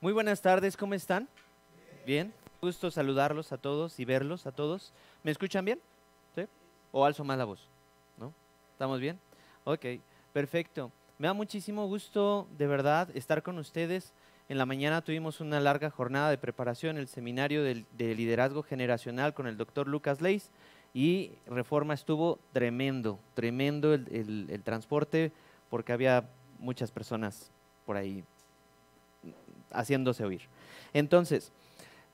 Muy buenas tardes, ¿cómo están? Bien, gusto saludarlos a todos y verlos a todos. ¿Me escuchan bien? ¿Sí? ¿O alzo más la voz? ¿No? ¿Estamos bien? Ok, perfecto. Me da muchísimo gusto, de verdad, estar con ustedes. En la mañana tuvimos una larga jornada de preparación en el seminario de liderazgo generacional con el doctor Lucas Leis y Reforma estuvo tremendo, tremendo el transporte porque había muchas personas por ahí haciéndose oír. Entonces,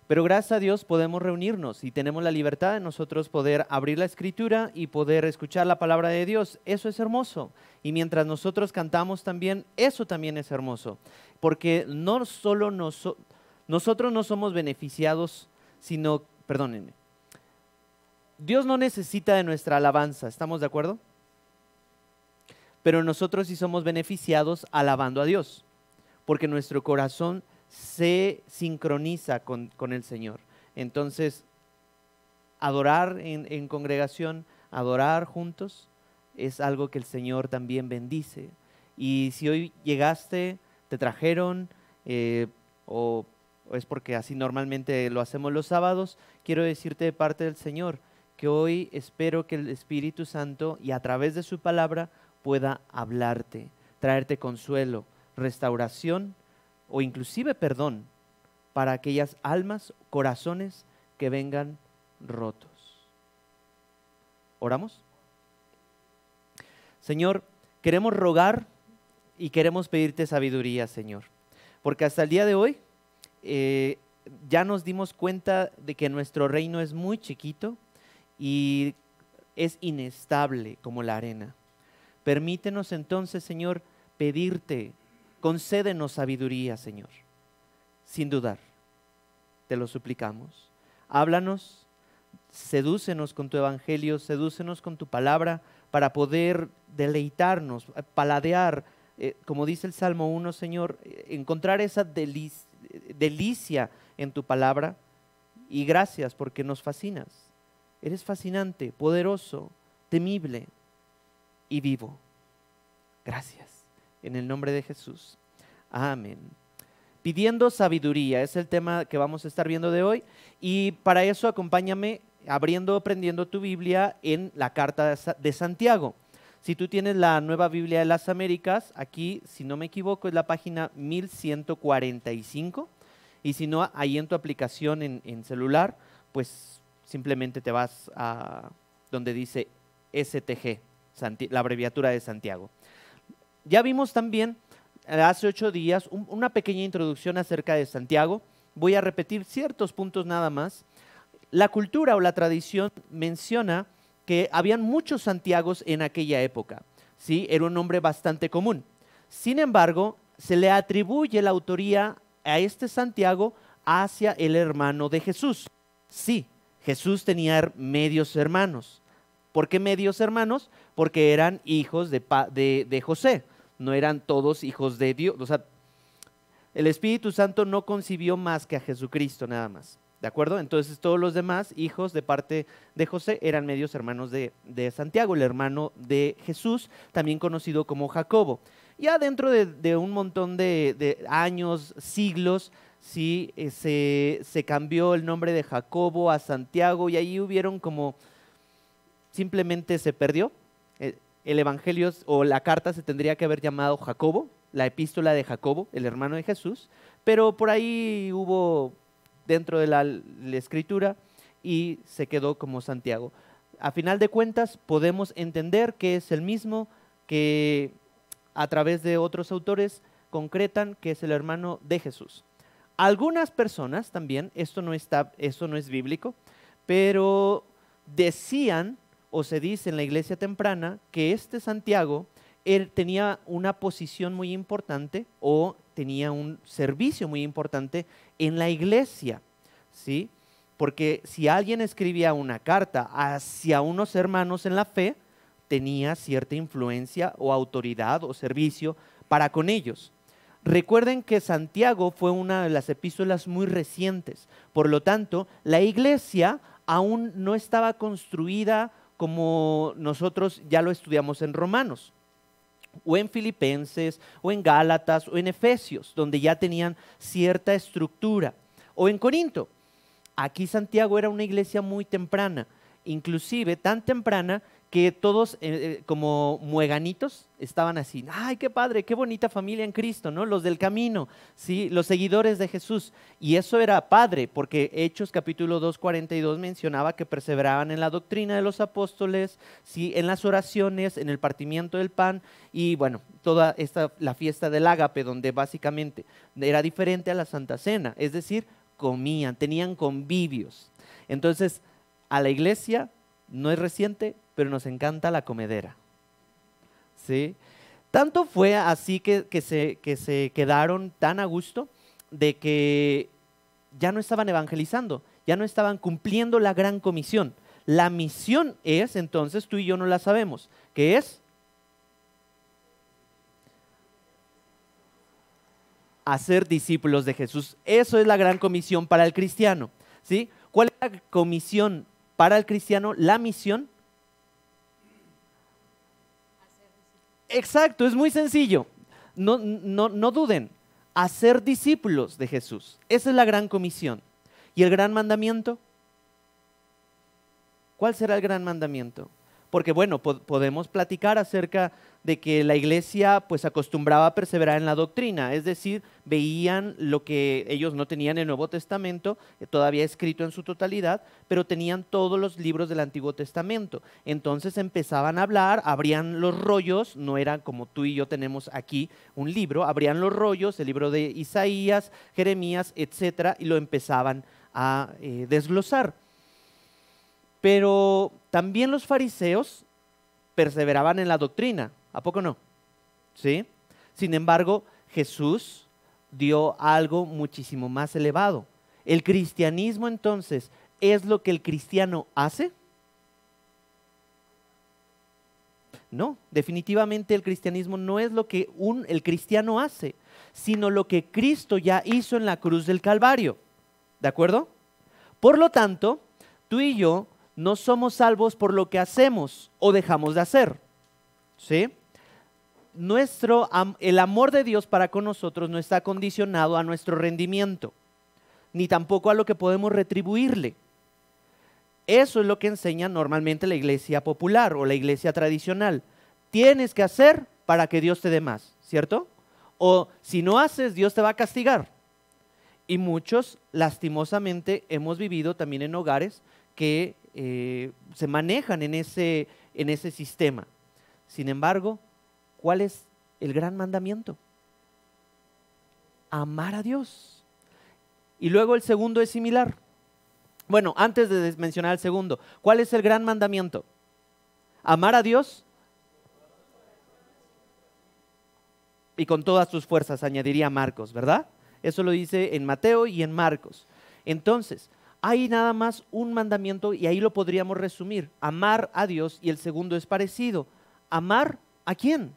pero gracias a Dios podemos reunirnos y tenemos la libertad de nosotros poder abrir la escritura y poder escuchar la palabra de Dios. Eso es hermoso. Y mientras nosotros cantamos también, eso también es hermoso. Porque no solo nosotros no somos beneficiados, sino, perdónenme, Dios no necesita de nuestra alabanza, ¿estamos de acuerdo? Pero nosotros sí somos beneficiados alabando a Dios, porque nuestro corazón se sincroniza con el Señor. Entonces, adorar en congregación, adorar juntos, es algo que el Señor también bendice. Y si hoy llegaste, te trajeron, o es porque así normalmente lo hacemos los sábados, quiero decirte de parte del Señor que hoy espero que el Espíritu Santo y a través de su palabra pueda hablarte, traerte consuelo, restauración o inclusive perdón para aquellas almas, corazones que vengan rotos. ¿Oramos? Señor, queremos rogar y queremos pedirte sabiduría, Señor, porque hasta el día de hoy ya nos dimos cuenta de que nuestro reino es muy chiquito y es inestable como la arena. Permítenos entonces, Señor, pedirte, concédenos sabiduría, Señor, sin dudar, te lo suplicamos. Háblanos, sedúcenos con tu evangelio, sedúcenos con tu palabra para poder deleitarnos, paladear, como dice el Salmo 1, Señor, encontrar esa delicia en tu palabra. Y gracias porque nos fascinas. Eres fascinante, poderoso, temible y vivo. Gracias. En el nombre de Jesús. Amén. Pidiendo sabiduría es el tema que vamos a estar viendo de hoy. Y para eso acompáñame aprendiendo tu Biblia en la carta de Santiago. Si tú tienes la Nueva Biblia de las Américas, aquí, si no me equivoco, es la página 1145. Y si no, ahí en tu aplicación en celular, pues simplemente te vas a donde dice STG, la abreviatura de Santiago. Ya vimos también hace 8 días una pequeña introducción acerca de Santiago. Voy a repetir ciertos puntos nada más. La cultura o la tradición menciona que habían muchos Santiagos en aquella época, ¿sí? Era un nombre bastante común. Sin embargo, se le atribuye la autoría a este Santiago hacia el hermano de Jesús. Sí, Jesús tenía medios hermanos. ¿Por qué medios hermanos? Porque eran hijos de José, no eran todos hijos de Dios. O sea, el Espíritu Santo no concibió más que a Jesucristo nada más, ¿de acuerdo? Entonces todos los demás hijos de parte de José eran medios hermanos de Santiago, el hermano de Jesús, también conocido como Jacobo. Ya dentro de un montón de años, siglos, sí, se cambió el nombre de Jacobo a Santiago y ahí hubieron como, simplemente se perdió. El evangelio o la carta se tendría que haber llamado Jacobo, la epístola de Jacobo, el hermano de Jesús, pero por ahí hubo dentro de la escritura y se quedó como Santiago. A final de cuentas podemos entender que es el mismo, que a través de otros autores concretan que es el hermano de Jesús. Algunas personas también, esto no es bíblico, pero decían o se dice en la iglesia temprana que este Santiago, él tenía una posición muy importante o tenía un servicio muy importante en la iglesia, ¿sí? Porque si alguien escribía una carta hacia unos hermanos en la fe, tenía cierta influencia o autoridad o servicio para con ellos. Recuerden que Santiago fue una de las epístolas muy recientes, por lo tanto, la iglesia aún no estaba construida como nosotros ya lo estudiamos en Romanos. o en Filipenses, o en Gálatas, o en Efesios, donde ya tenían cierta estructura, o en Corinto. Aquí Santiago era una iglesia muy temprana, inclusive tan temprana que todos como mueganitos estaban así, ¡ay, qué padre, qué bonita familia en Cristo!, ¿no? Los del camino, ¿sí? Los seguidores de Jesús. Y eso era padre, porque Hechos capítulo 2, 42 mencionaba que perseveraban en la doctrina de los apóstoles, ¿sí? En las oraciones, en el partimiento del pan, y bueno, toda la fiesta del ágape, donde básicamente era diferente a la Santa Cena, es decir, comían, tenían convivios. Entonces, a la iglesia no es reciente, pero nos encanta la comedera, ¿sí? Tanto fue así que se quedaron tan a gusto de que ya no estaban evangelizando, ya no estaban cumpliendo la gran comisión. La misión es, entonces tú y yo no la sabemos, ¿qué es? Hacer discípulos de Jesús. Eso es la gran comisión para el cristiano, ¿sí? ¿Cuál es la comisión para el cristiano? La misión. Exacto, es muy sencillo. No duden. Hacer discípulos de Jesús. Esa es la gran comisión. ¿Y el gran mandamiento? ¿Cuál será el gran mandamiento? Porque bueno, podemos platicar acerca de que la iglesia pues acostumbraba a perseverar en la doctrina, es decir, veían lo que ellos no tenían en el Nuevo Testamento, todavía escrito en su totalidad, pero tenían todos los libros del Antiguo Testamento. Entonces empezaban a hablar, abrían los rollos, no era como tú y yo tenemos aquí un libro, abrían los rollos, el libro de Isaías, Jeremías, etcétera, y lo empezaban a desglosar. Pero también los fariseos perseveraban en la doctrina, ¿a poco no? ¿Sí? Sin embargo, Jesús dio algo muchísimo más elevado. ¿El cristianismo entonces es lo que el cristiano hace? No, definitivamente el cristianismo no es lo que el cristiano hace, sino lo que Cristo ya hizo en la cruz del Calvario. ¿De acuerdo? Por lo tanto, tú y yo no somos salvos por lo que hacemos o dejamos de hacer, ¿sí? El amor de Dios para con nosotros no está condicionado a nuestro rendimiento, ni tampoco a lo que podemos retribuirle. Eso es lo que enseña normalmente la iglesia popular o la iglesia tradicional. Tienes que hacer para que Dios te dé más, ¿cierto? O si no haces, Dios te va a castigar. Y muchos, lastimosamente, hemos vivido también en hogares que se manejan en ese sistema. Sin embargo, ¿cuál es el gran mandamiento? Amar a Dios. Y luego el segundo es similar. Bueno, antes de mencionar el segundo, ¿cuál es el gran mandamiento? Amar a Dios y con todas tus fuerzas, añadiría Marcos, ¿verdad? Eso lo dice en Mateo y en Marcos. Entonces, hay nada más un mandamiento y ahí lo podríamos resumir. Amar a Dios, y el segundo es parecido. ¿Amar a quién?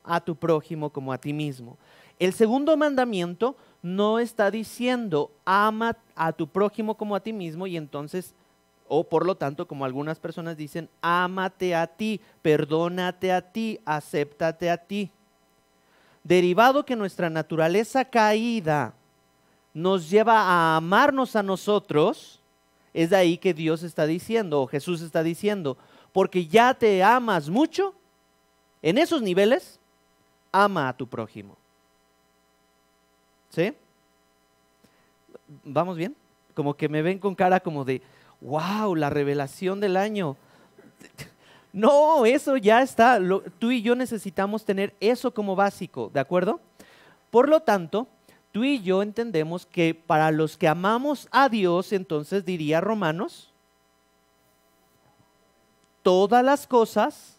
A tu prójimo como a ti mismo. El segundo mandamiento no está diciendo ama a tu prójimo como a ti mismo y entonces, o por lo tanto, como algunas personas dicen, ámate a ti, perdónate a ti, acéptate a ti. Derivado que nuestra naturaleza caída nos lleva a amarnos a nosotros, es de ahí que Dios está diciendo, o Jesús está diciendo, porque ya te amas mucho, en esos niveles, ama a tu prójimo. ¿Sí? ¿Vamos bien? Como que me ven con cara como de, wow, la revelación del año. No, eso ya está, tú y yo necesitamos tener eso como básico, ¿de acuerdo? Por lo tanto, tú y yo entendemos que para los que amamos a Dios, entonces diría Romanos, todas las cosas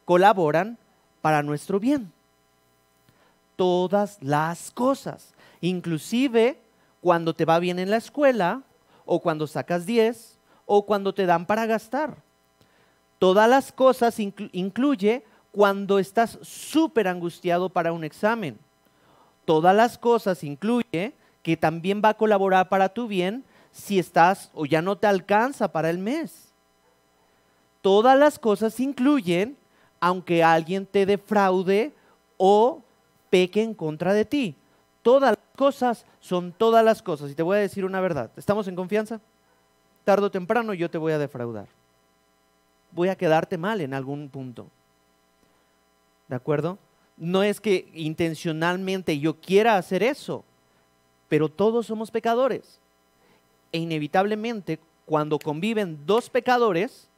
colaboran para nuestro bien. Todas las cosas, inclusive cuando te va bien en la escuela, o cuando sacas 10, o cuando te dan para gastar. Todas las cosas incluye cuando estás súper angustiado para un examen. Todas las cosas incluye que también va a colaborar para tu bien si estás o ya no te alcanza para el mes. Todas las cosas incluyen aunque alguien te defraude o peque en contra de ti. Todas las cosas son todas las cosas. Y te voy a decir una verdad. ¿Estamos en confianza? Tarde o temprano yo te voy a defraudar. Voy a quedarte mal en algún punto. ¿De acuerdo? No es que intencionalmente yo quiera hacer eso, pero todos somos pecadores. E inevitablemente, cuando conviven dos pecadores,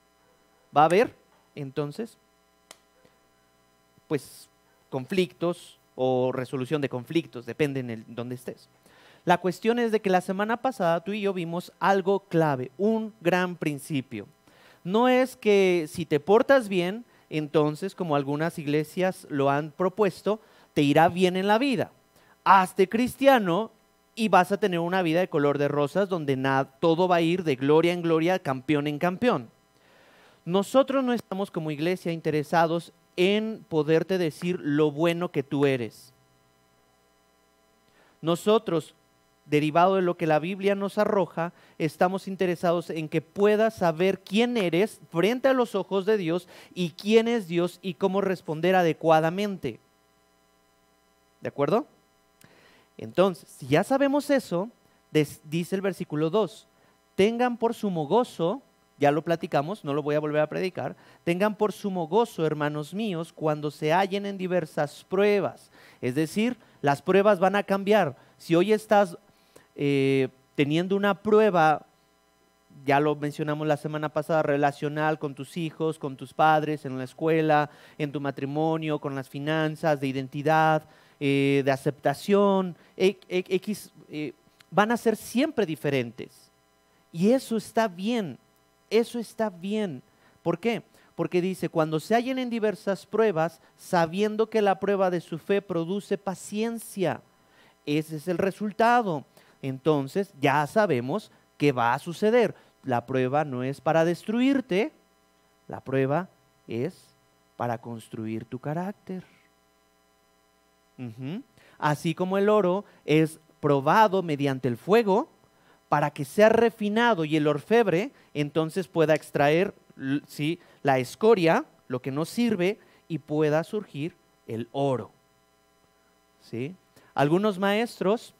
va a haber, entonces, pues, conflictos o resolución de conflictos, depende en dónde estés. La cuestión es de que la semana pasada tú y yo vimos algo clave, un gran principio. No es que si te portas bien, entonces, como algunas iglesias lo han propuesto, te irá bien en la vida. Hazte cristiano y vas a tener una vida de color de rosas donde todo va a ir de gloria en gloria, campeón en campeón. Nosotros no estamos como iglesia interesados en poderte decir lo bueno que tú eres. Nosotros, derivado de lo que la Biblia nos arroja, estamos interesados en que puedas saber quién eres frente a los ojos de Dios y quién es Dios y cómo responder adecuadamente. ¿De acuerdo? Entonces, si ya sabemos eso, dice el versículo 2, tengan por sumo gozo, ya lo platicamos, no lo voy a volver a predicar, tengan por sumo gozo, hermanos míos, cuando se hallen en diversas pruebas. Es decir, las pruebas van a cambiar. Si hoy estás teniendo una prueba, ya lo mencionamos la semana pasada, relacional con tus hijos, con tus padres, en la escuela, en tu matrimonio, con las finanzas, de identidad, de aceptación, van a ser siempre diferentes. Y eso está bien, eso está bien. ¿Por qué? Porque dice, cuando se hallen en diversas pruebas, sabiendo que la prueba de su fe produce paciencia. Ese es el resultado. Entonces ya sabemos qué va a suceder. La prueba no es para destruirte, la prueba es para construir tu carácter. Así como el oro es probado mediante el fuego para que sea refinado y el orfebre entonces pueda extraer, ¿sí?, la escoria, lo que no sirve, y pueda surgir el oro. ¿Sí? Algunos maestros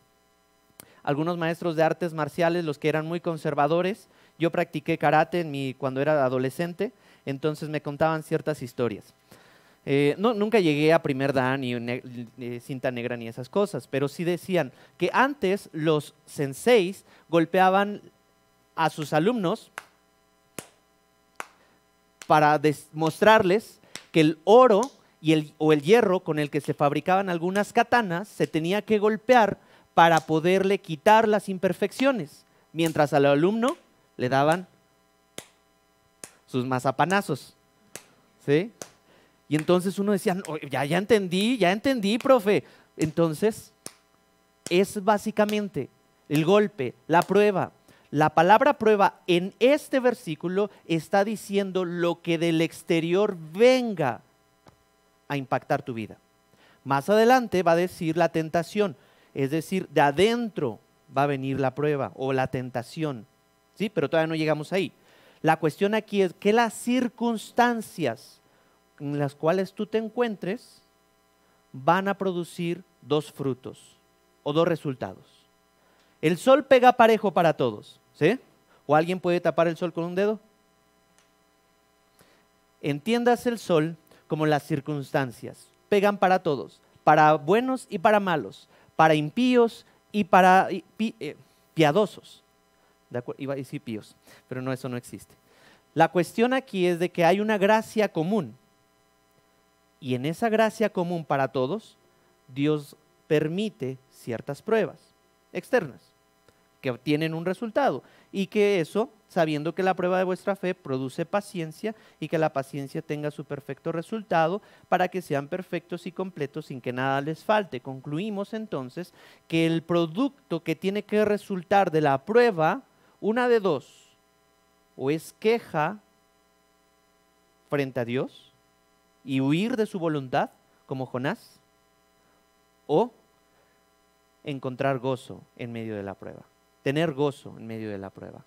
de artes marciales, los que eran muy conservadores, yo practiqué karate cuando era adolescente, entonces me contaban ciertas historias. Nunca llegué a primer dan ni cinta negra ni esas cosas, pero sí decían que antes los senseis golpeaban a sus alumnos para demostrarles que el oro o el hierro con el que se fabricaban algunas katanas se tenía que golpear para poderle quitar las imperfecciones, mientras al alumno le daban sus mazapanazos, ¿sí? Y entonces uno decía, no, ya entendí, profe. Entonces, es básicamente el golpe, la prueba. La palabra prueba en este versículo está diciendo lo que del exterior venga a impactar tu vida. Más adelante va a decir la tentación, es decir, de adentro va a venir la prueba o la tentación, ¿sí? Pero todavía no llegamos ahí. La cuestión aquí es que las circunstancias en las cuales tú te encuentres van a producir dos frutos o dos resultados. El sol pega parejo para todos, ¿sí? ¿O alguien puede tapar el sol con un dedo? Entiendas el sol como las circunstancias. Pegan para todos, para buenos y para malos, para impíos y para piadosos. Iba a decir píos, pero no, eso no existe. La cuestión aquí es de que hay una gracia común. Y en esa gracia común para todos, Dios permite ciertas pruebas externas que obtienen un resultado y que eso, sabiendo que la prueba de vuestra fe produce paciencia y que la paciencia tenga su perfecto resultado para que sean perfectos y completos sin que nada les falte. Concluimos entonces que el producto que tiene que resultar de la prueba, una de dos, o es queja frente a Dios y huir de su voluntad, como Jonás, o encontrar gozo en medio de la prueba, tener gozo en medio de la prueba,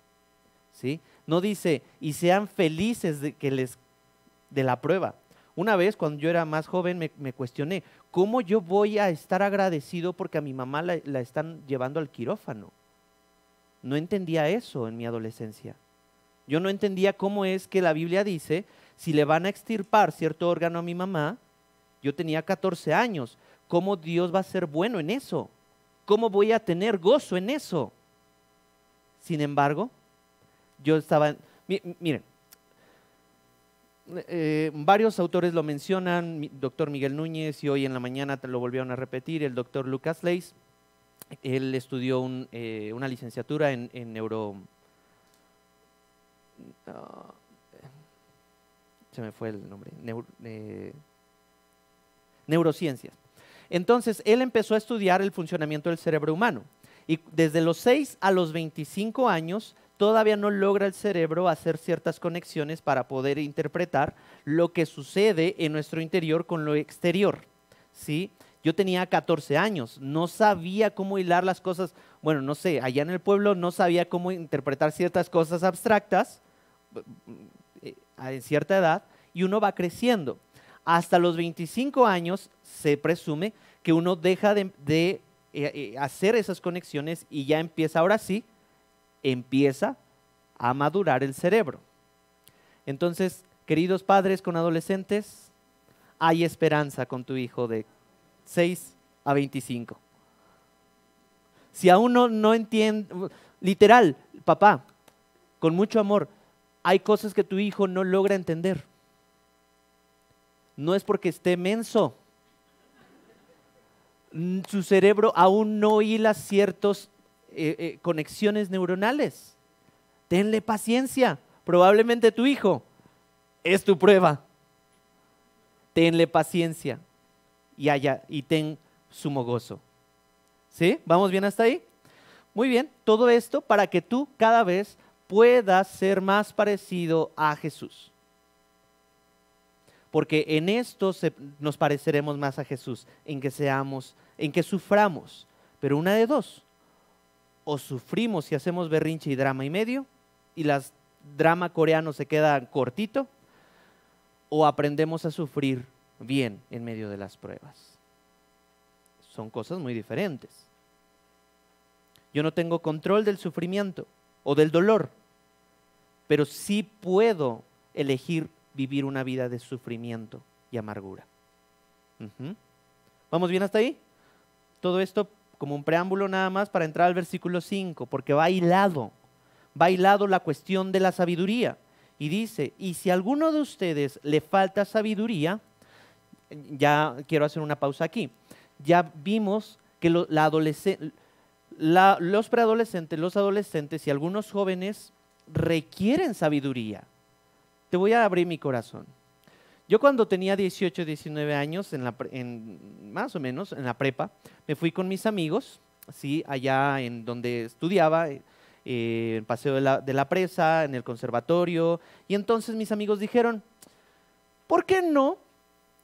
¿sí? No dice, y sean felices de la prueba, Una vez, cuando yo era más joven, me cuestioné, ¿cómo yo voy a estar agradecido porque a mi mamá la están llevando al quirófano? No entendía eso en mi adolescencia. Yo no entendía cómo es que la Biblia dice, si le van a extirpar cierto órgano a mi mamá, yo tenía 14 años, ¿cómo Dios va a ser bueno en eso? ¿Cómo voy a tener gozo en eso? Sin embargo, yo estaba, miren, varios autores lo mencionan, doctor Miguel Núñez, y hoy en la mañana lo volvieron a repetir, el doctor Lucas Leis. Él estudió una licenciatura en se me fue el nombre, neurociencias. Entonces, él empezó a estudiar el funcionamiento del cerebro humano y desde los 6 a los 25 años todavía no logra el cerebro hacer ciertas conexiones para poder interpretar lo que sucede en nuestro interior con lo exterior, ¿sí? Yo tenía 14 años, no sabía cómo hilar las cosas, bueno, no sé, allá en el pueblo no sabía cómo interpretar ciertas cosas abstractas a cierta edad, y uno va creciendo. Hasta los 25 años se presume que uno deja de hacer esas conexiones y ya empieza, ahora sí, empieza a madurar el cerebro. Entonces, queridos padres con adolescentes, hay esperanza con tu hijo de 6 a 25. Si aún no entiende, literal, papá, con mucho amor, hay cosas que tu hijo no logra entender. No es porque esté menso. Su cerebro aún no hila ciertas conexiones neuronales. Tenle paciencia. Probablemente tu hijo es tu prueba. Tenle paciencia y ten sumo gozo. ¿Sí? ¿Vamos bien hasta ahí? Muy bien. Todo esto para que tú cada vez puedas ser más parecido a Jesús. Porque en esto nos pareceremos más a Jesús, en que suframos. Pero una de dos, o sufrimos y hacemos berrinche y drama y medio, y las drama coreano se queda cortito, o aprendemos a sufrir bien en medio de las pruebas. Son cosas muy diferentes. Yo no tengo control del sufrimiento o del dolor, pero sí puedo elegir vivir una vida de sufrimiento y amargura. ¿Vamos bien hasta ahí? Todo esto como un preámbulo nada más para entrar al versículo 5, porque va hilado la cuestión de la sabiduría. Y dice, y si a alguno de ustedes le falta sabiduría, ya quiero hacer una pausa aquí. Ya vimos que los preadolescentes, los adolescentes y algunos jóvenes requieren sabiduría. Te voy a abrir mi corazón. Yo cuando tenía 18, 19 años, más o menos en la prepa, me fui con mis amigos, ¿sí? Allá en donde estudiaba, en Paseo de la Presa, en el conservatorio, y entonces mis amigos dijeron, ¿por qué no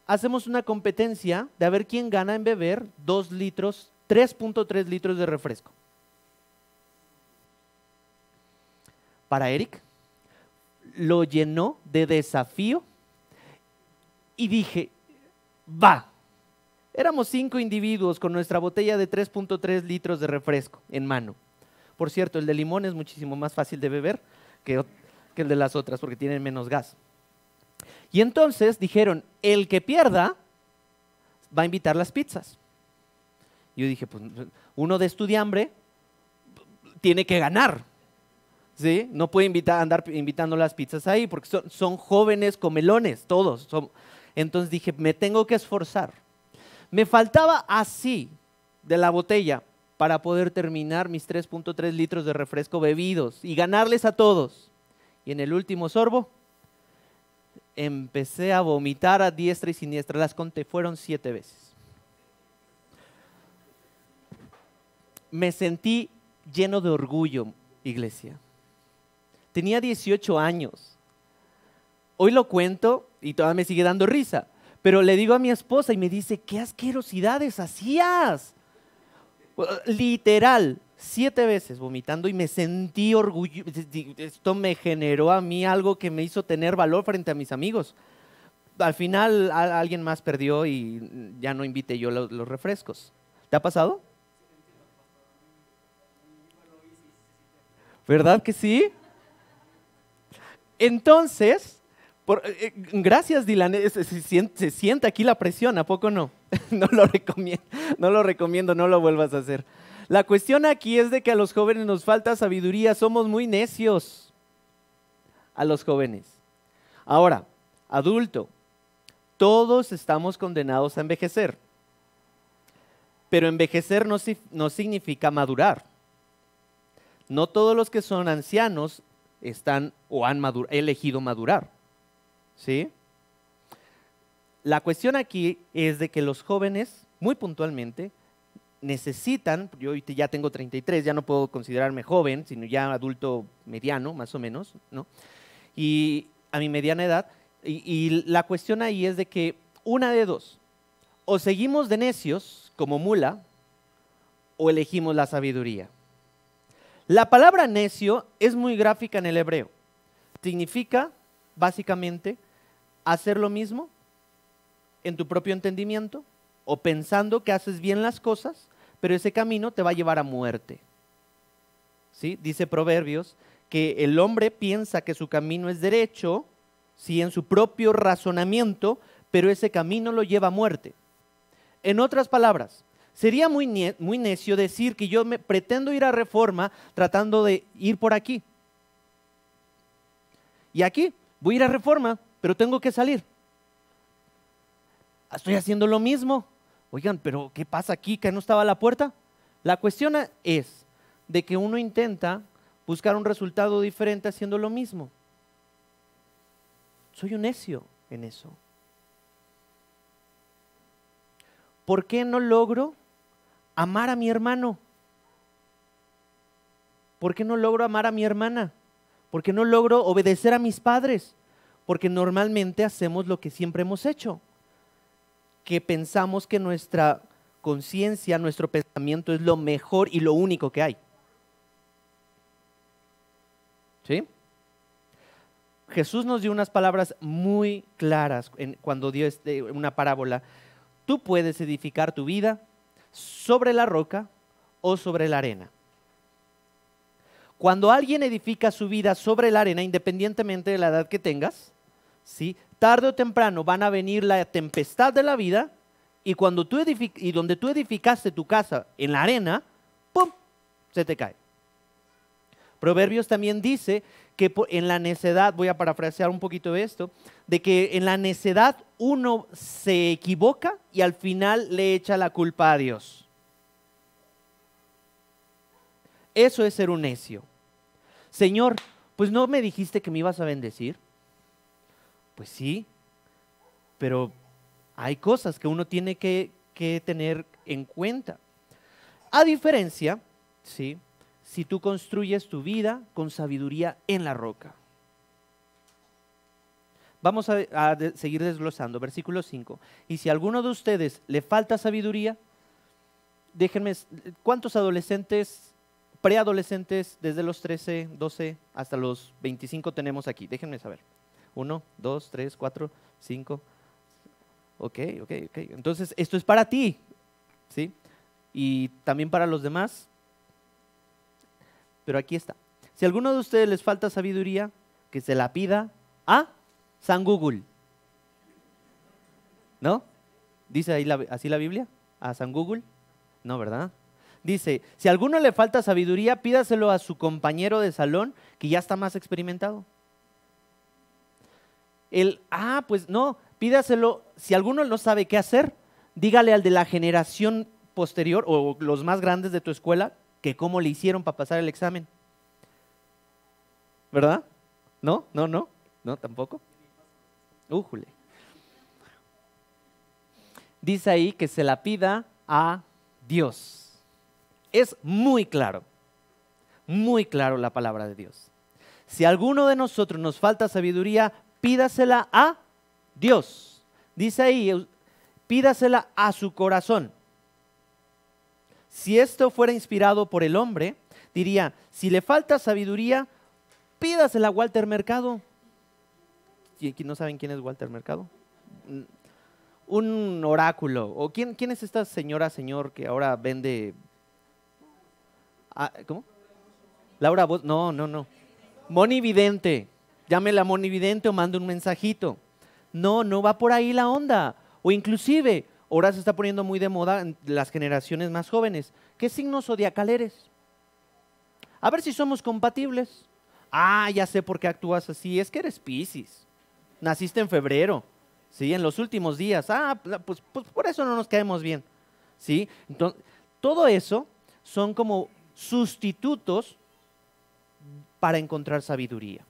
hacemos una competencia de a ver quién gana en beber 2 litros, 3.3 litros de refresco? Para Eric lo llenó de desafío y dije, va. Éramos 5 individuos con nuestra botella de 3.3 litros de refresco en mano. Por cierto, el de limón es muchísimo más fácil de beber que el de las otras porque tienen menos gas. Y entonces dijeron, el que pierda va a invitar las pizzas. Yo dije, pues uno de estudiambre tiene que ganar. ¿Sí? No puede andar invitando las pizzas ahí porque son jóvenes comelones, todos. Entonces dije, me tengo que esforzar. Me faltaba así de la botella para poder terminar mis 3.3 litros de refresco bebidos y ganarles a todos. Y en el último sorbo empecé a vomitar a diestra y siniestra. Las conté, fueron 7 veces. Me sentí lleno de orgullo, iglesia. Tenía 18 años. Hoy lo cuento y todavía me sigue dando risa. Pero le digo a mi esposa y me dice, ¿qué asquerosidades hacías? Literal, 7 veces vomitando y me sentí orgulloso. Esto me generó a mí algo que me hizo tener valor frente a mis amigos. al final alguien más perdió y ya no invité yo los refrescos. ¿Te ha pasado? ¿Verdad que sí? Entonces, gracias Dylan, se siente aquí la presión, ¿a poco no? No lo recomiendo, no lo vuelvas a hacer. La cuestión aquí es de que a los jóvenes nos falta sabiduría, somos muy necios a los jóvenes. Ahora, adulto, todos estamos condenados a envejecer, pero envejecer no significa madurar. No todos los que son ancianos están o han elegido madurar, ¿sí? La cuestión aquí es de que los jóvenes, muy puntualmente, necesitan, yo ya tengo 33, ya no puedo considerarme joven, sino ya adulto mediano, más o menos, ¿no? Y a mi mediana edad, y la cuestión ahí es de que una de dos, o seguimos de necios como mula, o elegimos la sabiduría. La palabra necio es muy gráfica en el hebreo. Significa, básicamente, hacer lo mismo en tu propio entendimiento o pensando que haces bien las cosas, pero ese camino te va a llevar a muerte. ¿Sí? Dice Proverbios que el hombre piensa que su camino es derecho, ¿sí? En su propio razonamiento, pero ese camino lo lleva a muerte. En otras palabras, sería muy necio decir que yo pretendo ir a Reforma tratando de ir por aquí. Y aquí voy a ir a Reforma, pero tengo que salir. Estoy haciendo lo mismo. Oigan, pero ¿qué pasa aquí? ¿Que no estaba a la puerta? La cuestión es de que uno intenta buscar un resultado diferente haciendo lo mismo. Soy un necio en eso. ¿Por qué no logro amar a mi hermano? ¿Por qué no logro amar a mi hermana? ¿Por qué no logro obedecer a mis padres? Porque normalmente hacemos lo que siempre hemos hecho, que pensamos que nuestra conciencia, nuestro pensamiento es lo mejor y lo único que hay. ¿Sí? Jesús nos dio unas palabras muy claras cuando dio una parábola. Tú puedes edificar tu vida sobre la roca o sobre la arena. Cuando alguien edifica su vida sobre la arena, independientemente de la edad que tengas, ¿sí? Tarde o temprano van a venir la tempestad de la vida y cuando donde tú edificaste tu casa en la arena, ¡pum!, se te cae. Proverbios también dice que en la necedad, voy a parafrasear un poquito esto, de que en la necedad uno se equivoca y al final le echa la culpa a Dios. Eso es ser un necio. Señor, pues ¿no me dijiste que me ibas a bendecir? Pues sí, pero hay cosas que uno tiene que tener en cuenta. A diferencia, ¿sí?, si tú construyes tu vida con sabiduría en la roca. Vamos a seguir desglosando. Versículo 5. Y si a alguno de ustedes le falta sabiduría, déjenme, ¿cuántos adolescentes, preadolescentes, desde los 13, 12 hasta los 25 tenemos aquí? Déjenme saber. 1, 2, 3, 4, 5. Ok. Entonces, esto es para ti, ¿sí? Y también para los demás. Pero aquí está. Si a alguno de ustedes les falta sabiduría, que se la pida a San Google. ¿No? ¿Dice ahí así la Biblia? ¿A San Google? No, ¿verdad? Dice, si a alguno le falta sabiduría, pídaselo a su compañero de salón que ya está más experimentado. Pues no, pídaselo. Si alguno no sabe qué hacer, dígale al de la generación posterior o los más grandes de tu escuela que cómo le hicieron para pasar el examen. ¿Verdad? ¿No? ¿Tampoco? Újule. Dice ahí que se la pida a Dios. Es muy claro la palabra de Dios. Si a alguno de nosotros nos falta sabiduría, pídasela a Dios. Dice ahí, pídasela a su corazón. Si esto fuera inspirado por el hombre, diría, si le falta sabiduría, pídasela a Walter Mercado. ¿No saben quién es Walter Mercado? un oráculo. ¿O quién es esta señora, señor, que ahora vende? ¿Cómo? Laura Bozo. No. Monividente. Llámela monividente o mande un mensajito. No va por ahí la onda. O inclusive, ahora se está poniendo muy de moda en las generaciones más jóvenes. ¿Qué signo zodiacal eres? A ver si somos compatibles. Ya sé por qué actúas así. Es que eres Piscis. Naciste en febrero. ¿Sí? En los últimos días. Pues por eso no nos caemos bien. ¿Sí? Entonces, todo eso son como sustitutos para encontrar sabiduría.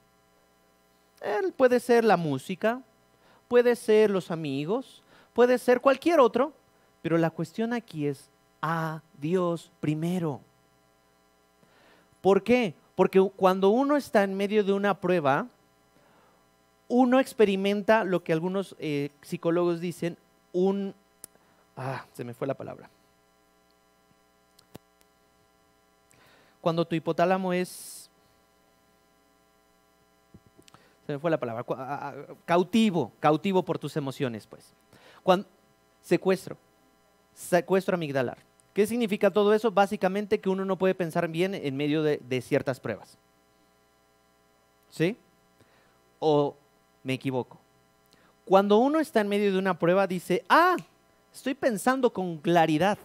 Puede ser la música, puede ser los amigos, puede ser cualquier otro, pero la cuestión aquí es a Dios primero. ¿Por qué? Porque cuando uno está en medio de una prueba, uno experimenta lo que algunos psicólogos dicen, se me fue la palabra. Cuando tu hipotálamo se me fue la palabra, cautivo por tus emociones, pues. Secuestro amigdalar. ¿Qué significa todo eso? Básicamente que uno no puede pensar bien en medio de ciertas pruebas. ¿Sí? ¿O me equivoco? Cuando uno está en medio de una prueba dice, estoy pensando con claridad,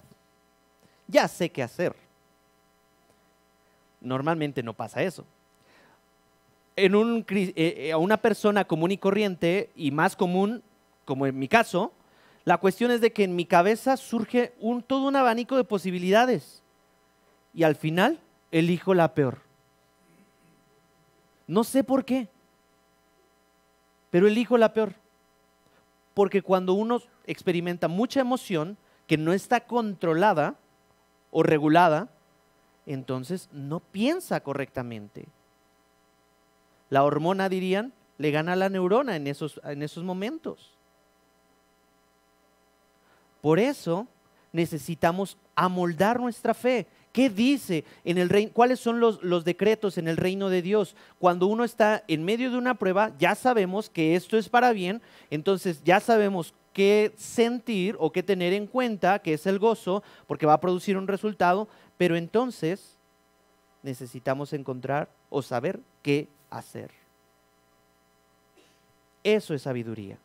ya sé qué hacer. Normalmente no pasa eso. A una persona común y corriente, y más común, como en mi caso, la cuestión es de que en mi cabeza surge todo un abanico de posibilidades y al final elijo la peor. No sé por qué, pero elijo la peor. Porque cuando uno experimenta mucha emoción que no está controlada o regulada, entonces no piensa correctamente. La hormona, dirían, le gana a la neurona en esos momentos. Por eso necesitamos amoldar nuestra fe. ¿Qué dice en el reino? ¿Cuáles son los decretos en el reino de Dios? Cuando uno está en medio de una prueba, ya sabemos que esto es para bien, entonces ya sabemos qué sentir o qué tener en cuenta, que es el gozo, porque va a producir un resultado, pero entonces necesitamos encontrar o saber qué hacer. Eso es sabiduría.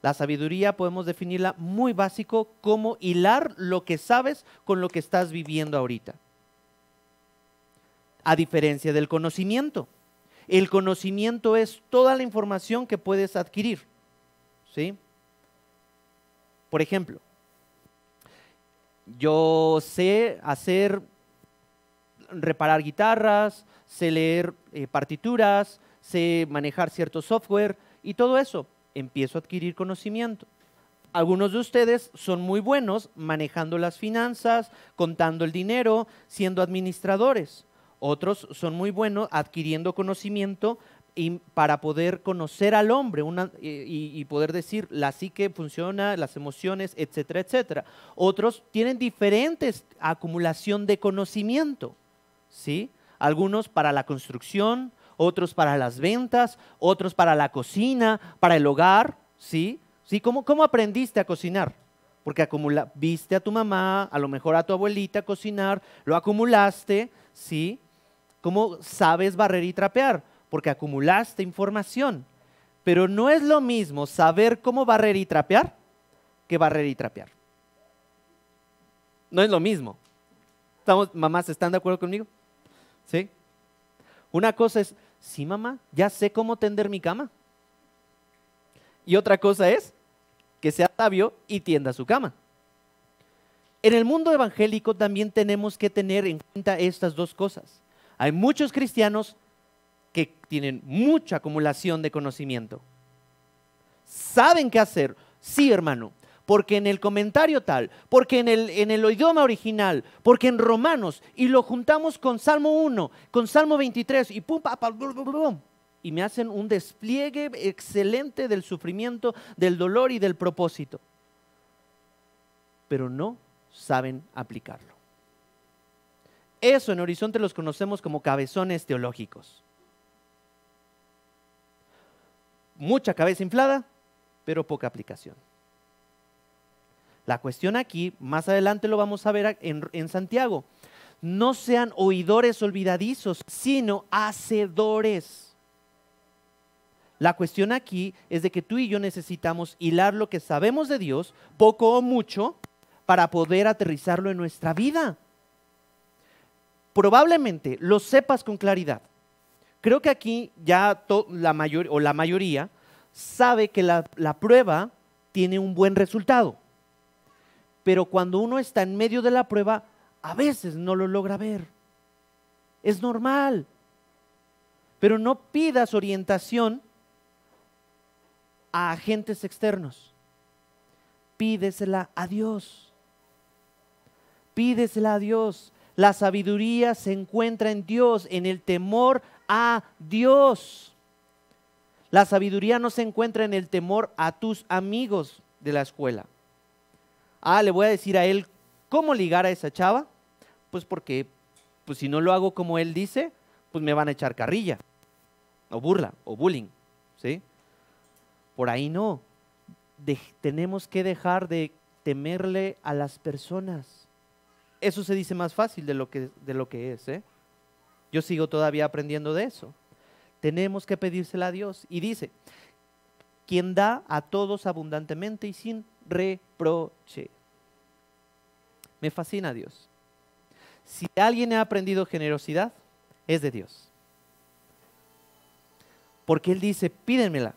La sabiduría podemos definirla muy básico como hilar lo que sabes con lo que estás viviendo ahorita. A diferencia del conocimiento. El conocimiento es toda la información que puedes adquirir. ¿Sí? Por ejemplo, yo sé reparar guitarras, sé leer partituras, sé manejar cierto software y todo eso. Empiezo a adquirir conocimiento. Algunos de ustedes son muy buenos manejando las finanzas, contando el dinero, siendo administradores. Otros son muy buenos adquiriendo conocimiento para poder conocer al hombre y poder decir la psique funciona, las emociones, etcétera, etcétera. Otros tienen diferentes acumulación de conocimiento, ¿sí? Algunos para la construcción, otros para las ventas, otros para la cocina, para el hogar, ¿sí? ¿Sí? ¿Cómo aprendiste a cocinar? Porque viste a tu mamá, a lo mejor a tu abuelita cocinar, lo acumulaste, ¿sí? ¿Cómo sabes barrer y trapear? Porque acumulaste información. Pero no es lo mismo saber cómo barrer y trapear que barrer y trapear. No es lo mismo. ¿Mamás están de acuerdo conmigo? ¿Sí? Una cosa es, sí, mamá, ya sé cómo tender mi cama. Y otra cosa es que sea sabio y tienda su cama. En el mundo evangélico también tenemos que tener en cuenta estas dos cosas. Hay muchos cristianos que tienen mucha acumulación de conocimiento. ¿Saben qué hacer? Sí, hermano. Porque en el comentario tal, porque en el idioma original, porque en Romanos, y lo juntamos con Salmo 1, con Salmo 23, y pum, y me hacen un despliegue excelente del sufrimiento, del dolor y del propósito. Pero no saben aplicarlo. Eso en Horizonte los conocemos como cabezones teológicos. Mucha cabeza inflada, pero poca aplicación. La cuestión aquí, más adelante lo vamos a ver en Santiago, no sean oidores olvidadizos, sino hacedores. La cuestión aquí es de que tú y yo necesitamos hilar lo que sabemos de Dios, poco o mucho, para poder aterrizarlo en nuestra vida. Probablemente lo sepas con claridad. Creo que aquí ya la mayoría sabe que la prueba tiene un buen resultado. Pero cuando uno está en medio de la prueba, a veces no lo logra ver. Es normal. Pero no pidas orientación a agentes externos. Pídesela a Dios. Pídesela a Dios. La sabiduría se encuentra en Dios, en el temor a Dios. La sabiduría no se encuentra en el temor a tus amigos de la escuela. Le voy a decir a él cómo ligar a esa chava. Pues porque pues si no lo hago como él dice, pues me van a echar carrilla, o burla, o bullying, ¿sí? Por ahí no. Tenemos que dejar de temerle a las personas. Eso se dice más fácil de lo que es, ¿eh? Yo sigo todavía aprendiendo de eso. Tenemos que pedírsela a Dios. Y dice, quien da a todos abundantemente y sin reproche. Me fascina Dios. Si alguien ha aprendido generosidad, es de Dios. Porque Él dice, pídenmela.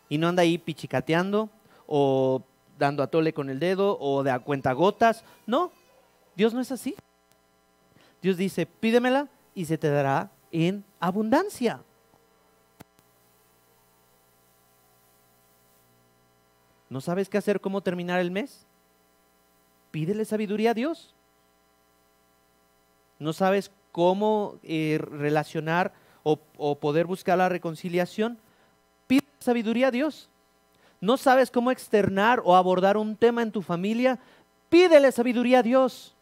Y no anda ahí pichicateando o dando a tole con el dedo o de a cuentagotas. No, Dios no es así. Dios dice, pídemela y se te dará en abundancia. ¿No sabes qué hacer, cómo terminar el mes? Pídele sabiduría a Dios. ¿No sabes cómo relacionar o poder buscar la reconciliación? Pide sabiduría a Dios. ¿No sabes cómo externar o abordar un tema en tu familia? Pídele sabiduría a Dios.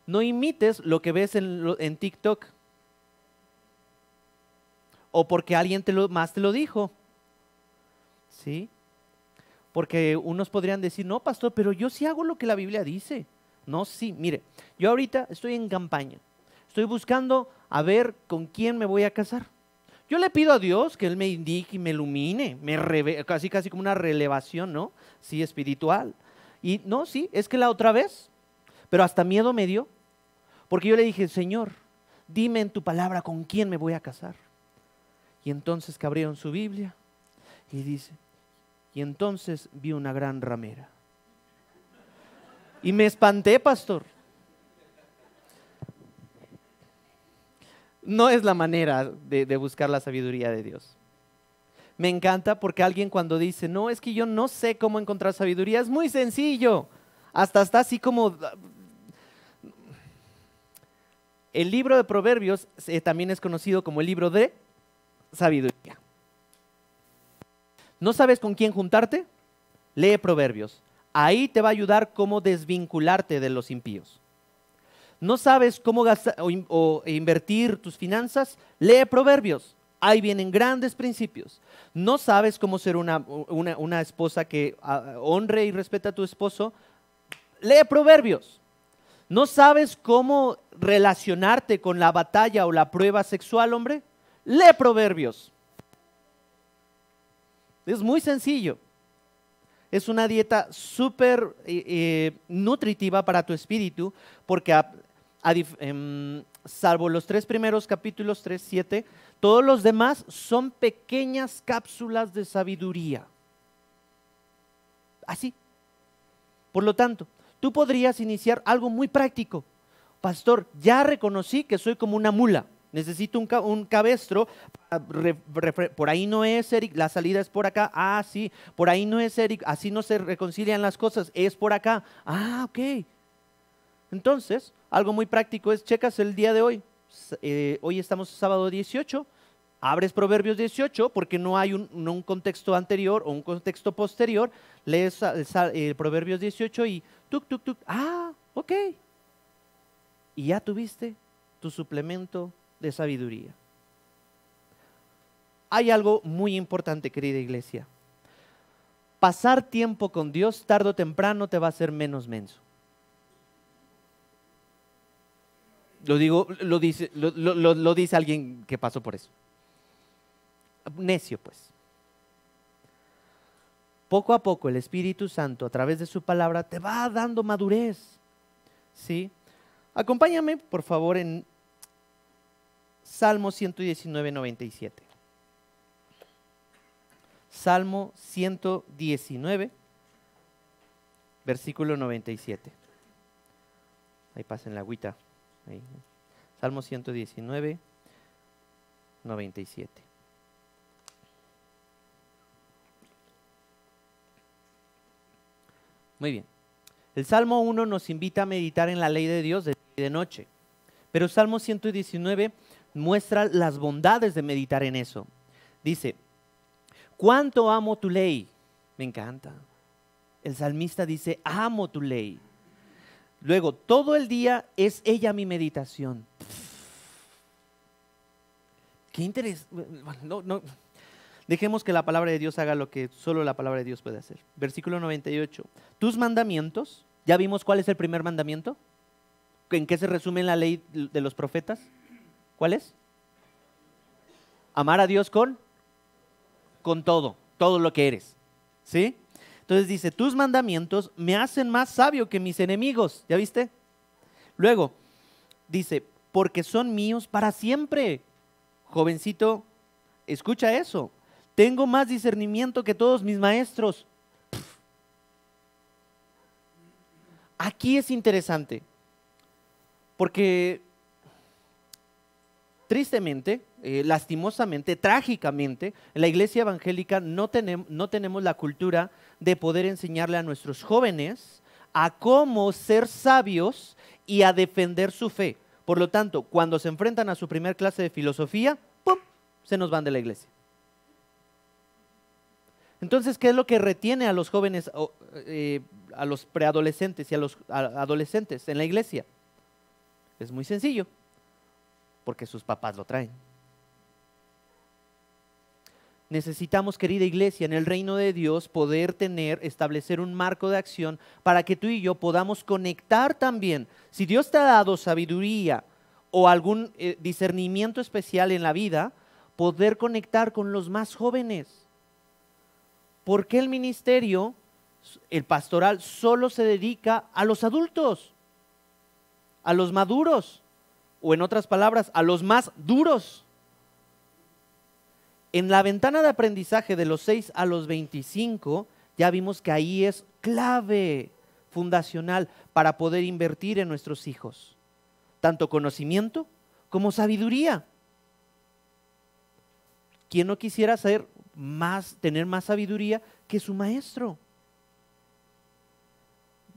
No imites lo que ves en TikTok. O porque alguien más te lo dijo. ¿Sí? Porque unos podrían decir, no, pastor, pero yo sí hago lo que la Biblia dice. No, sí, mire, yo ahorita estoy en campaña. Estoy buscando a ver con quién me voy a casar. Yo le pido a Dios que Él me indique y me ilumine, casi como una revelación, ¿no? Sí, espiritual. Y no, sí, es que la otra vez, pero hasta miedo me dio, porque yo le dije, Señor, dime en tu palabra con quién me voy a casar. Y entonces que abrieron su Biblia y dice, y entonces vi una gran ramera. Y me espanté, pastor. No es la manera de buscar la sabiduría de Dios. Me encanta porque alguien cuando dice, no, es que yo no sé cómo encontrar sabiduría, es muy sencillo. Hasta está así como... El libro de Proverbios también es conocido como el libro de sabiduría. ¿No sabes con quién juntarte? Lee Proverbios. Ahí te va a ayudar cómo desvincularte de los impíos. ¿No sabes cómo gastar o invertir tus finanzas? Lee Proverbios. Ahí vienen grandes principios. ¿No sabes cómo ser una esposa que honre y respete a tu esposo? Lee Proverbios. ¿No sabes cómo relacionarte con la batalla o la prueba sexual, hombre? Lee Proverbios. Es muy sencillo. Es una dieta súper nutritiva para tu espíritu, porque salvo los 3 primeros capítulos, 3, 7, todos los demás son pequeñas cápsulas de sabiduría. Así. Por lo tanto, tú podrías iniciar algo muy práctico. Pastor, ya reconocí que soy como una mula. Necesito un cabestro. Por ahí no es, Eric, la salida es por acá. Ah, sí, por ahí no es, Eric, así no se reconcilian las cosas, es por acá. Ah, ok. Entonces, algo muy práctico es, checas el día de hoy. Hoy estamos sábado 18, abres Proverbios 18 porque no hay un contexto anterior o un contexto posterior. Lees Proverbios 18 y tuk, tuk, tuk. Ah, ok. Y ya tuviste tu suplemento de sabiduría. hay algo muy importante, querida iglesia. Pasar tiempo con Dios tarde o temprano te va a hacer menos menso. Lo dice alguien que pasó por eso. Necio, pues. Poco a poco el Espíritu Santo, a través de su palabra, te va dando madurez. ¿Sí? Acompáñame, por favor, en Salmo 119, 97. Salmo 119, versículo 97. Ahí pasen la agüita. Ahí. Salmo 119, 97. Muy bien. El Salmo 1 nos invita a meditar en la ley de Dios de día y de noche. Pero Salmo 119 muestra las bondades de meditar en eso. Dice, ¿cuánto amo tu ley? Me encanta. El salmista dice, amo tu ley. Luego, todo el día es ella mi meditación. Qué interés. No. Dejemos que la palabra de Dios haga lo que solo la palabra de Dios puede hacer. Versículo 98. Tus mandamientos, ¿ya vimos cuál es el primer mandamiento? ¿En qué se resume la ley de los profetas? ¿Cuál es? Amar a Dios con todo lo que eres. ¿Sí? Entonces dice, tus mandamientos me hacen más sabio que mis enemigos. ¿Ya viste? Luego, dice, porque son míos para siempre. Jovencito, escucha eso. Tengo más discernimiento que todos mis maestros. Aquí es interesante, porque tristemente, lastimosamente, trágicamente, en la iglesia evangélica no tenemos la cultura de poder enseñarle a nuestros jóvenes a cómo ser sabios y a defender su fe. Por lo tanto, cuando se enfrentan a su primer clase de filosofía, ¡pum!, se nos van de la iglesia. Entonces, ¿qué es lo que retiene a los jóvenes, a los preadolescentes y a los adolescentes en la iglesia? Es muy sencillo, porque sus papás lo traen. Necesitamos, querida iglesia, en el reino de Dios poder establecer un marco de acción para que tú y yo podamos conectar también. Si Dios te ha dado sabiduría o algún discernimiento especial en la vida, poder conectar con los más jóvenes. ¿Por qué el ministerio, el pastoral, solo se dedica a los adultos, a los maduros, o en otras palabras, a los más duros? En la ventana de aprendizaje de los 6 a los 25, ya vimos que ahí es clave, fundacional, para poder invertir en nuestros hijos, tanto conocimiento como sabiduría. ¿Quién no quisiera tener más sabiduría que su maestro?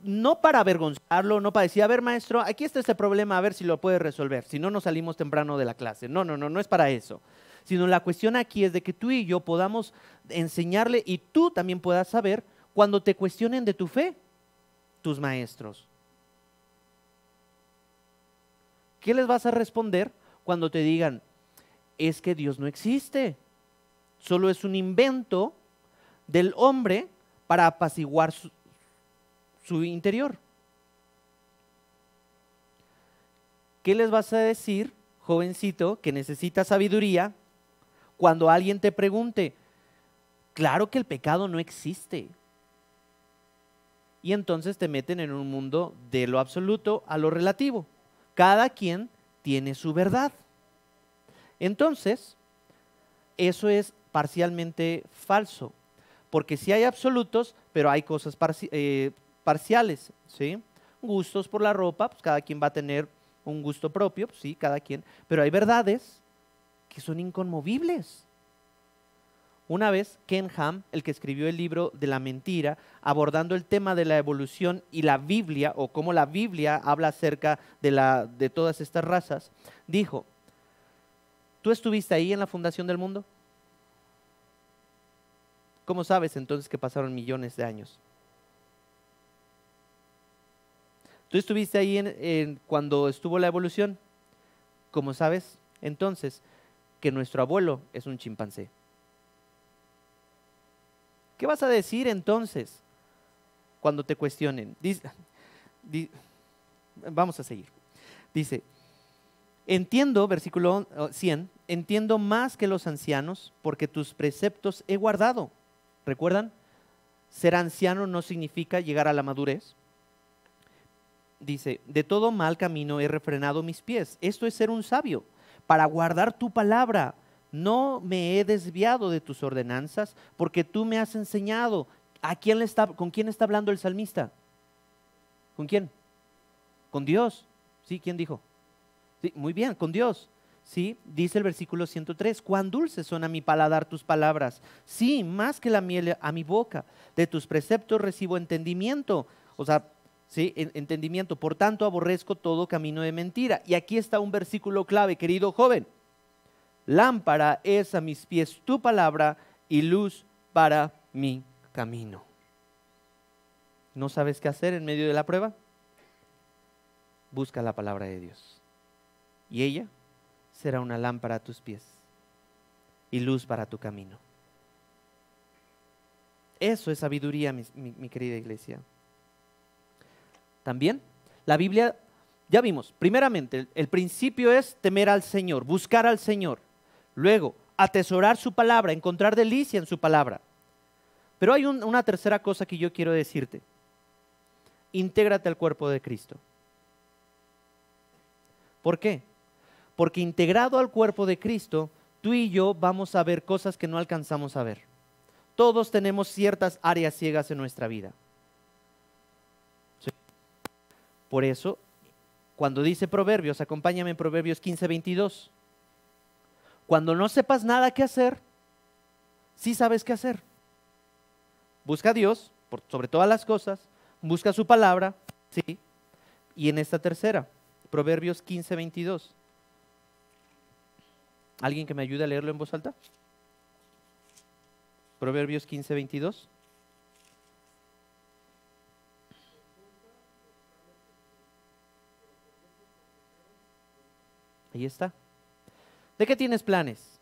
No para avergonzarlo, no para decir, a ver maestro, aquí está este problema, a ver si lo puede resolver, si no nos salimos temprano de la clase. No es para eso. Sino la cuestión aquí es de que tú y yo podamos enseñarle y tú también puedas saber cuando te cuestionen de tu fe, tus maestros. ¿Qué les vas a responder cuando te digan, es que Dios no existe? Solo es un invento del hombre para apaciguar su interior. ¿Qué les vas a decir, jovencito, que necesita sabiduría, cuando alguien te pregunte? Claro que el pecado no existe. Y entonces te meten en un mundo de lo absoluto a lo relativo. Cada quien tiene su verdad. Entonces, eso es parcialmente falso, porque sí hay absolutos, pero hay cosas parciales, ¿sí? Gustos por la ropa, pues cada quien va a tener un gusto propio, pues sí, cada quien, pero hay verdades que son inconmovibles. Una vez, Ken Ham, el que escribió el libro de la mentira, abordando el tema de la evolución y la Biblia, o cómo la Biblia habla acerca de todas estas razas, dijo, ¿tú estuviste ahí en la fundación del mundo? ¿Cómo sabes entonces que pasaron millones de años? ¿Tú estuviste ahí cuando estuvo la evolución? ¿Cómo sabes entonces que nuestro abuelo es un chimpancé? ¿Qué vas a decir entonces cuando te cuestionen? Vamos a seguir. Dice, entiendo, versículo 100, entiendo más que los ancianos porque tus preceptos he guardado. ¿Recuerdan? Ser anciano no significa llegar a la madurez. Dice, de todo mal camino he refrenado mis pies. Esto es ser un sabio, para guardar tu palabra. No me he desviado de tus ordenanzas, porque tú me has enseñado. ¿Con quién está hablando el salmista? ¿Con quién? Con Dios. ¿Sí? ¿Quién dijo? Sí, muy bien, con Dios. Sí, dice el versículo 103, cuán dulces son a mi paladar tus palabras. Sí, más que la miel a mi boca. De tus preceptos recibo entendimiento. O sea, sí, entendimiento. Por tanto, aborrezco todo camino de mentira. Y aquí está un versículo clave, querido joven. Lámpara es a mis pies tu palabra y luz para mi camino. ¿No sabes qué hacer en medio de la prueba? Busca la palabra de Dios. Y ella será una lámpara a tus pies y luz para tu camino. Eso es sabiduría, mi querida iglesia. También la Biblia, ya vimos, primeramente el principio es temer al Señor, buscar al Señor. Luego, atesorar su palabra, encontrar delicia en su palabra. Pero hay una tercera cosa que yo quiero decirte. Intégrate al cuerpo de Cristo. ¿Por qué? Porque integrado al cuerpo de Cristo, tú y yo vamos a ver cosas que no alcanzamos a ver. Todos tenemos ciertas áreas ciegas en nuestra vida. ¿Sí? Por eso, cuando dice Proverbios, acompáñame en Proverbios 15:22. Cuando no sepas nada qué hacer, sí sabes qué hacer. Busca a Dios sobre todas las cosas, busca su palabra, ¿sí? Y en esta tercera, Proverbios 15:22. ¿Alguien que me ayude a leerlo en voz alta? Proverbios 15:22. Ahí está. ¿De qué tienes planes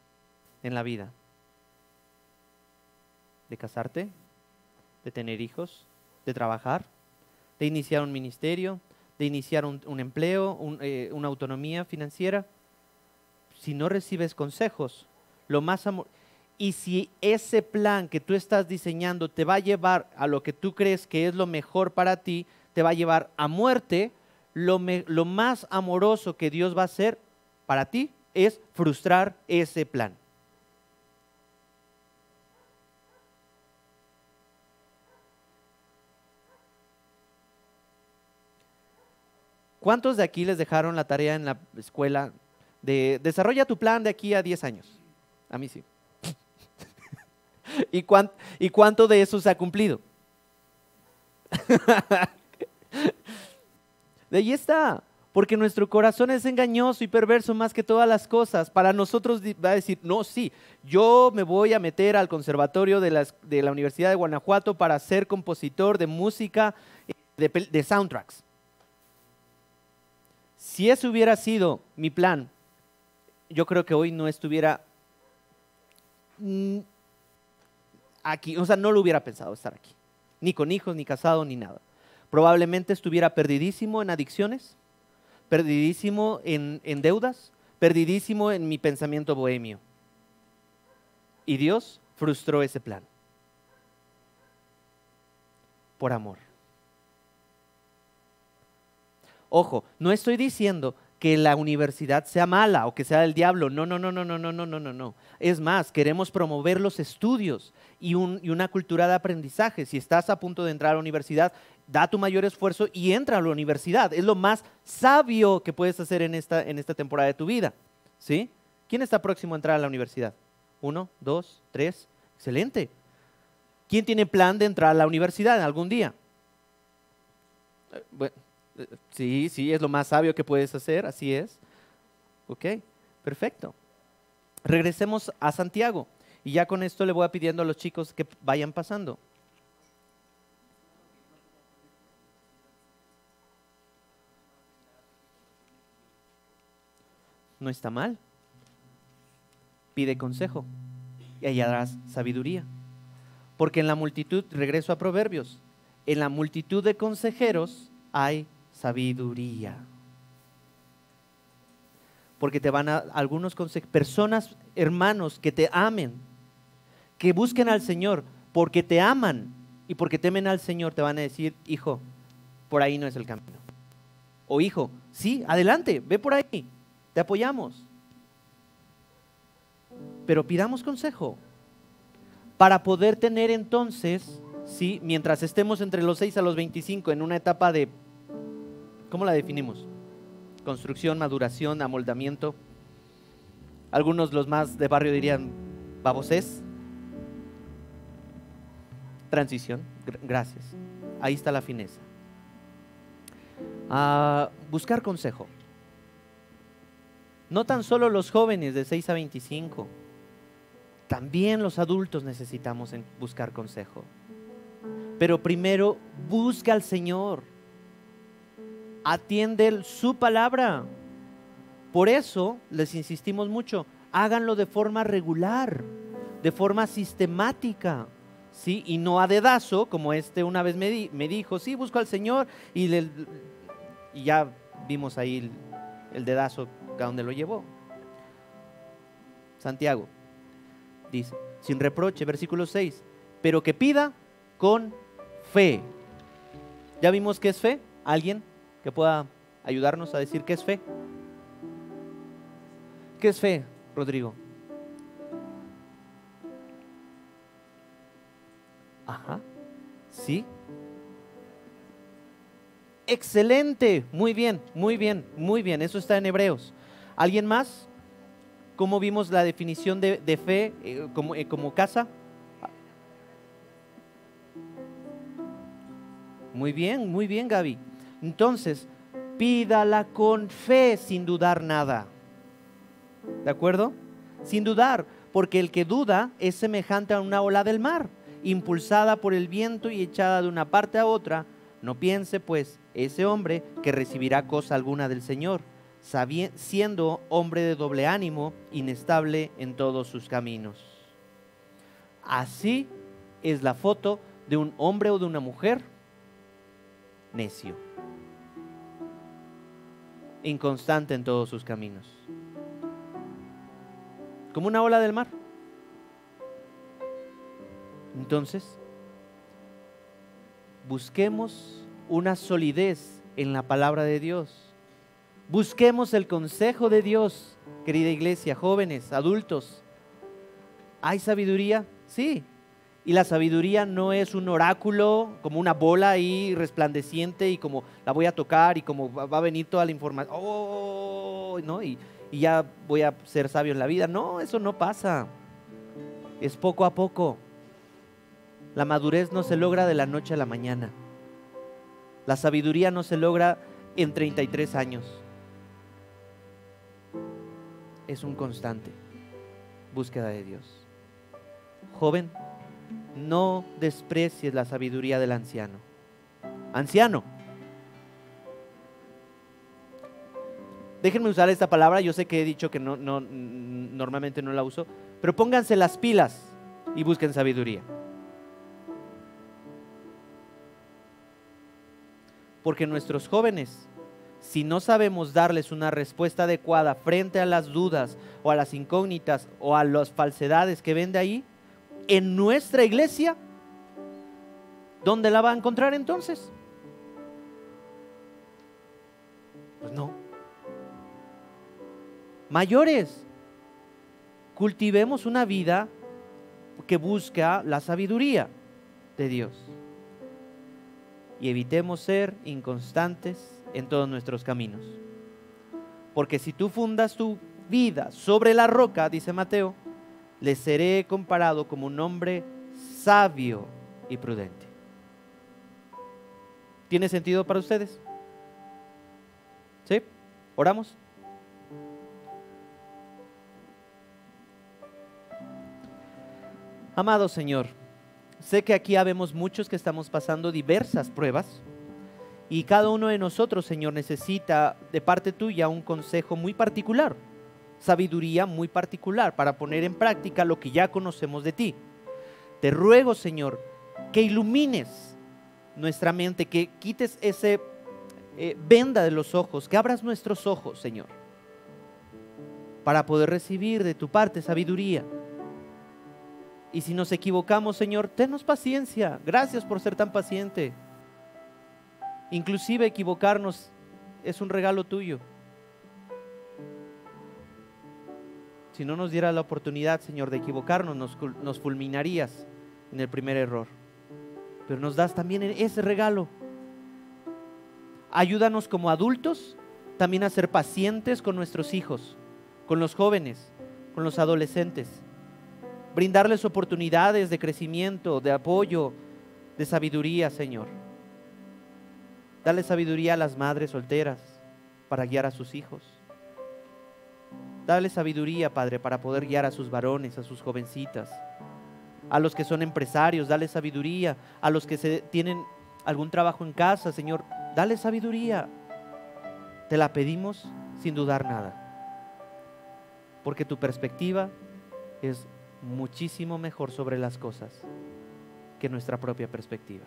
en la vida? ¿De casarte? ¿De tener hijos? ¿De trabajar? ¿De iniciar un ministerio? ¿De iniciar un empleo? ¿Una autonomía financiera? Si no recibes consejos, y si ese plan que tú estás diseñando te va a llevar a lo que tú crees que es lo mejor para ti, te va a llevar a muerte, lo más amoroso que Dios va a hacer para ti es frustrar ese plan. ¿Cuántos de aquí les dejaron la tarea en la escuela de desarrolla tu plan de aquí a 10 años? A mí sí. ¿Y cuánto de eso se ha cumplido? De ahí está. Porque nuestro corazón es engañoso y perverso más que todas las cosas. Para nosotros va a decir, no, sí, yo me voy a meter al conservatorio de la Universidad de Guanajuato para ser compositor de música, de soundtracks. Si ese hubiera sido mi plan, yo creo que hoy no estuviera aquí, o sea, no lo hubiera pensado estar aquí. Ni con hijos, ni casado, ni nada. Probablemente estuviera perdidísimo en adicciones, perdidísimo en deudas, perdidísimo en mi pensamiento bohemio. Y Dios frustró ese plan. Por amor. Ojo, no estoy diciendo que la universidad sea mala o que sea del diablo. No, no, no, no, no, no, no, no, no, no. Es más, queremos promover los estudios y una cultura de aprendizaje. Si estás a punto de entrar a la universidad, da tu mayor esfuerzo y entra a la universidad. Es lo más sabio que puedes hacer en esta temporada de tu vida. ¿Sí? ¿Quién está próximo a entrar a la universidad? 1, 2, 3. Excelente. ¿Quién tiene plan de entrar a la universidad algún día? Bueno. Sí, sí, es lo más sabio que puedes hacer, así es. Ok, perfecto. Regresemos a Santiago y ya con esto le voy pidiendo a los chicos que vayan pasando. No está mal. Pide consejo y hallarás sabiduría. Porque en la multitud, regreso a Proverbios, en la multitud de consejeros hay sabiduría. Porque te van a algunos personas, hermanos, que te amen, que busquen al Señor, porque te aman y porque temen al Señor, te van a decir: hijo, por ahí no es el camino. O hijo, sí, adelante, ve por ahí, te apoyamos. Pero pidamos consejo para poder tener entonces, ¿sí?, mientras estemos entre los 6 a los 25 en una etapa de, ¿cómo la definimos? Construcción, maduración, amoldamiento. Algunos, los más de barrio, dirían babosés. Transición, gracias. Ahí está la fineza. Buscar consejo. No tan solo los jóvenes de 6 a 25, también los adultos necesitamos buscar consejo. Pero primero busca al Señor. Atiende su palabra. Por eso les insistimos mucho: háganlo de forma regular, de forma sistemática, ¿sí? Y no a dedazo, como una vez me dijo: sí, busco al Señor, y ya vimos ahí el dedazo a donde lo llevó. Santiago dice, sin reproche, versículo 6, pero que pida con fe. ¿Ya vimos qué es fe? ¿Alguien que pueda ayudarnos a decir qué es fe? ¿Qué es fe, Rodrigo? Ajá, sí. Excelente, muy bien, muy bien, muy bien. Eso está en Hebreos. ¿Alguien más? ¿Cómo vimos la definición de fe como casa? Muy bien, Gaby. Entonces, pídala con fe, sin dudar nada. ¿De acuerdo? Sin dudar, porque el que duda es semejante a una ola del mar, impulsada por el viento y echada de una parte a otra. No piense, pues, ese hombre que recibirá cosa alguna del Señor, siendo hombre de doble ánimo, inestable en todos sus caminos. Así es la foto de un hombre o de una mujer necio, inconstante en todos sus caminos, como una ola del mar. Entonces, busquemos una solidez en la palabra de Dios. Busquemos el consejo de Dios, querida iglesia, jóvenes, adultos. ¿Hay sabiduría? Sí. Y la sabiduría no es un oráculo, como una bola ahí resplandeciente, y como la voy a tocar y como va a venir toda la información, ¿no? Y ya voy a ser sabio en la vida. No, eso no pasa. Es poco a poco. La madurez no se logra de la noche a la mañana. La sabiduría no se logra en 33 años. Es un constante búsqueda de Dios. Joven, no desprecies la sabiduría del anciano. Anciano. Déjenme usar esta palabra. Yo sé que he dicho que normalmente no la uso, pero pónganse las pilas y busquen sabiduría. Porque nuestros jóvenes, si no sabemos darles una respuesta adecuada frente a las dudas o a las incógnitas o a las falsedades que ven de ahí, en nuestra iglesia, ¿dónde la va a encontrar entonces? Pues no. Mayores, cultivemos una vida que busca la sabiduría de Dios y evitemos ser inconstantes en todos nuestros caminos. Porque si tú fundas tu vida sobre la roca, dice Mateo, les seré comparado como un hombre sabio y prudente. ¿Tiene sentido para ustedes? ¿Sí? ¿Oramos? Amado Señor, sé que aquí habemos muchos que estamos pasando diversas pruebas y cada uno de nosotros, Señor, necesita de parte tuya un consejo muy particular, sabiduría muy particular para poner en práctica lo que ya conocemos de ti. Te ruego, Señor, que ilumines nuestra mente, que quites ese venda de los ojos, que abras nuestros ojos, Señor, para poder recibir de tu parte sabiduría. Y si nos equivocamos, Señor, tenos paciencia. Gracias por ser tan paciente. Inclusive equivocarnos es un regalo tuyo. Si no nos dieras la oportunidad, Señor, de equivocarnos, nos fulminarías en el primer error. Pero nos das también ese regalo. Ayúdanos como adultos también a ser pacientes con nuestros hijos, con los jóvenes, con los adolescentes. Brindarles oportunidades de crecimiento, de apoyo, de sabiduría, Señor. Dale sabiduría a las madres solteras para guiar a sus hijos. Dale sabiduría, Padre, para poder guiar a sus varones, a sus jovencitas. A los que son empresarios, dale sabiduría. A los que tienen algún trabajo en casa, Señor, dale sabiduría. Te la pedimos sin dudar nada. Porque tu perspectiva es muchísimo mejor sobre las cosas que nuestra propia perspectiva.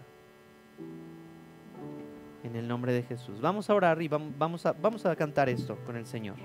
En el nombre de Jesús. Vamos a orar y vamos a cantar esto con el Señor.